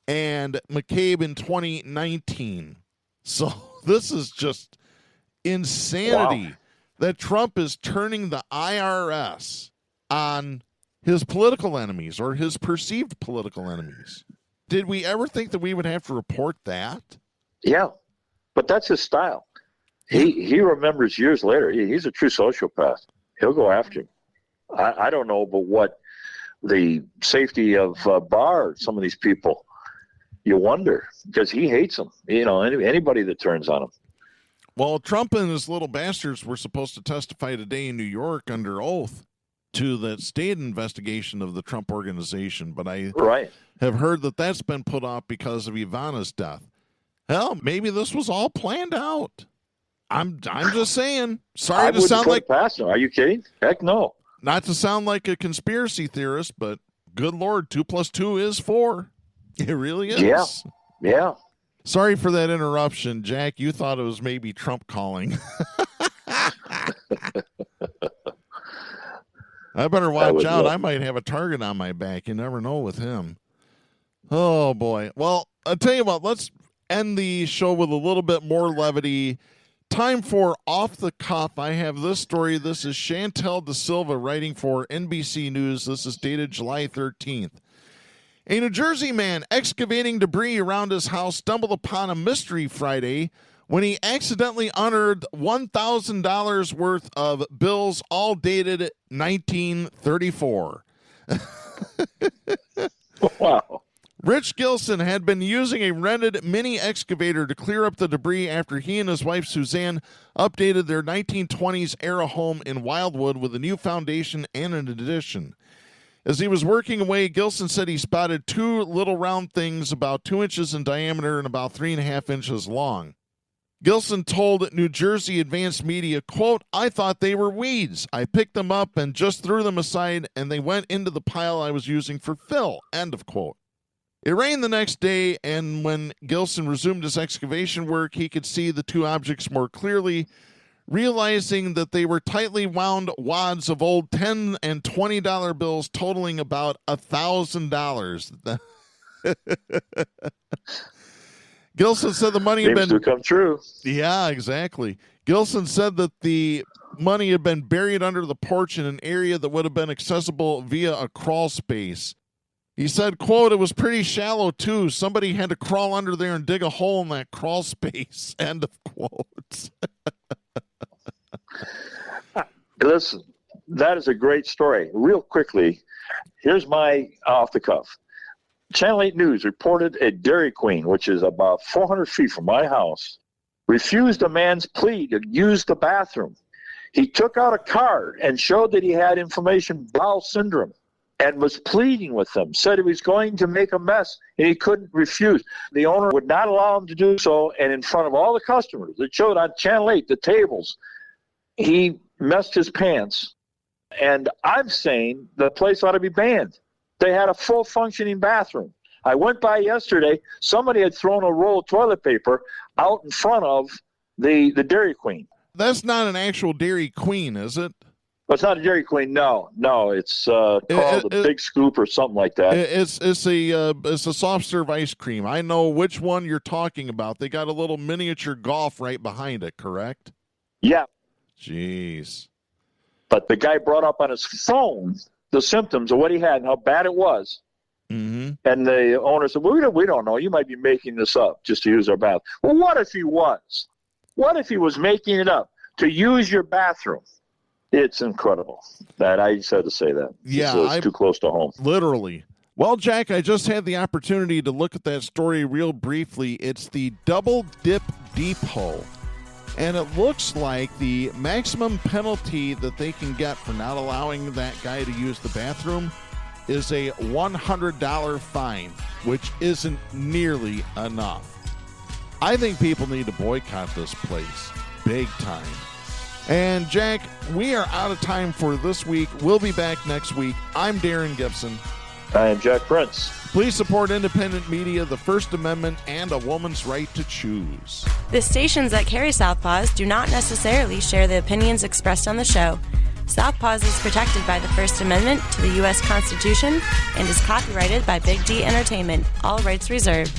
and McCabe in 2019. So this is just insanity that Trump is turning the IRS on his political enemies or his perceived political enemies. Did we ever think that we would have to report that? Yeah, but that's his style. He remembers years later. He's a true sociopath. He'll go after him. I don't know, but what the safety of Barr, some of these people, you wonder, because he hates them. You know, anybody that turns on him. Well, Trump and his little bastards were supposed to testify today in New York under oath to the state investigation of the Trump organization, but I have heard that that's been put off because of Ivana's death. Hell, maybe this was all planned out. I'm just saying. I Sorry to wouldn't sound put like it past him. Are you kidding? Heck no. not to sound like a conspiracy theorist, but good Lord, 2 + 2 is 4. It really is. Yeah. Yeah. Sorry for that interruption, Jack. You thought it was maybe Trump calling. I better watch out. I might have a target on my back. You never know with him. Oh, boy. Well, I'll tell you what. Let's end the show with a little bit more levity. Time for Off the Cuff. I have this story. This is Chantel Da Silva writing for NBC News. This is dated July 13th. A New Jersey man excavating debris around his house stumbled upon a mystery Friday when he accidentally unearthed $1,000 worth of bills, all dated 1934. Wow. Rich Gilson had been using a rented mini excavator to clear up the debris after he and his wife Suzanne updated their 1920s era home in Wildwood with a new foundation and an addition. As he was working away, Gilson said he spotted two little round things about 2 inches in diameter and about 3.5 inches long. Gilson told New Jersey Advanced Media, quote, "I thought they were weeds. I picked them up and just threw them aside, and they went into the pile I was using for fill," end of quote. It rained the next day, and when Gilson resumed his excavation work, he could see the two objects more clearly, realizing that they were tightly wound wads of old $10 and $20 bills totaling about $1,000. Gilson said the money had Seems been... to come true. Yeah, exactly. Gilson said that the money had been buried under the porch in an area that would have been accessible via a crawl space. He said, quote, "It was pretty shallow, too. Somebody had to crawl under there and dig a hole in that crawl space," end of quote. Listen, that is a great story. Real quickly, here's my off the cuff. Channel 8 News reported a Dairy Queen, which is about 400 feet from my house, refused a man's plea to use the bathroom. He took out a card and showed that he had information bowel syndrome and was pleading with them, said he was going to make a mess and he couldn't refuse. The owner would not allow him to do so, and in front of all the customers, it showed on Channel 8, the tables, he messed his pants. And I'm saying the place ought to be banned. They had a full functioning bathroom. I went by yesterday. Somebody had thrown a roll of toilet paper out in front of the Dairy Queen. That's not an actual Dairy Queen, is it? Well, it's not a Dairy Queen. No. It's called a Big Scoop or something like that. It's a soft serve ice cream. I know which one you're talking about. They got a little miniature golf right behind it, correct? Yeah. Jeez. But the guy brought up on his phone the symptoms of what he had and how bad it was. Mm-hmm. And the owner said, well, we don't know. You might be making this up just to use our bathroom. Well, what if he was? What if he was making it up to use your bathroom? It's incredible. That I just had to say that. Yeah, it's too close to home. Literally. Well, Jack, I just had the opportunity to look at that story real briefly. It's the Double Dip Depot. And it looks like the maximum penalty that they can get for not allowing that guy to use the bathroom is a $100 fine, which isn't nearly enough. I think people need to boycott this place big time. And, Jack, we are out of time for this week. We'll be back next week. I'm Darren Gibson. I am Jack Prince. Please support independent media, the First Amendment, and a woman's right to choose. The stations that carry Southpaws do not necessarily share the opinions expressed on the show. Southpaws is protected by the First Amendment to the U.S. Constitution and is copyrighted by Big D Entertainment. All rights reserved.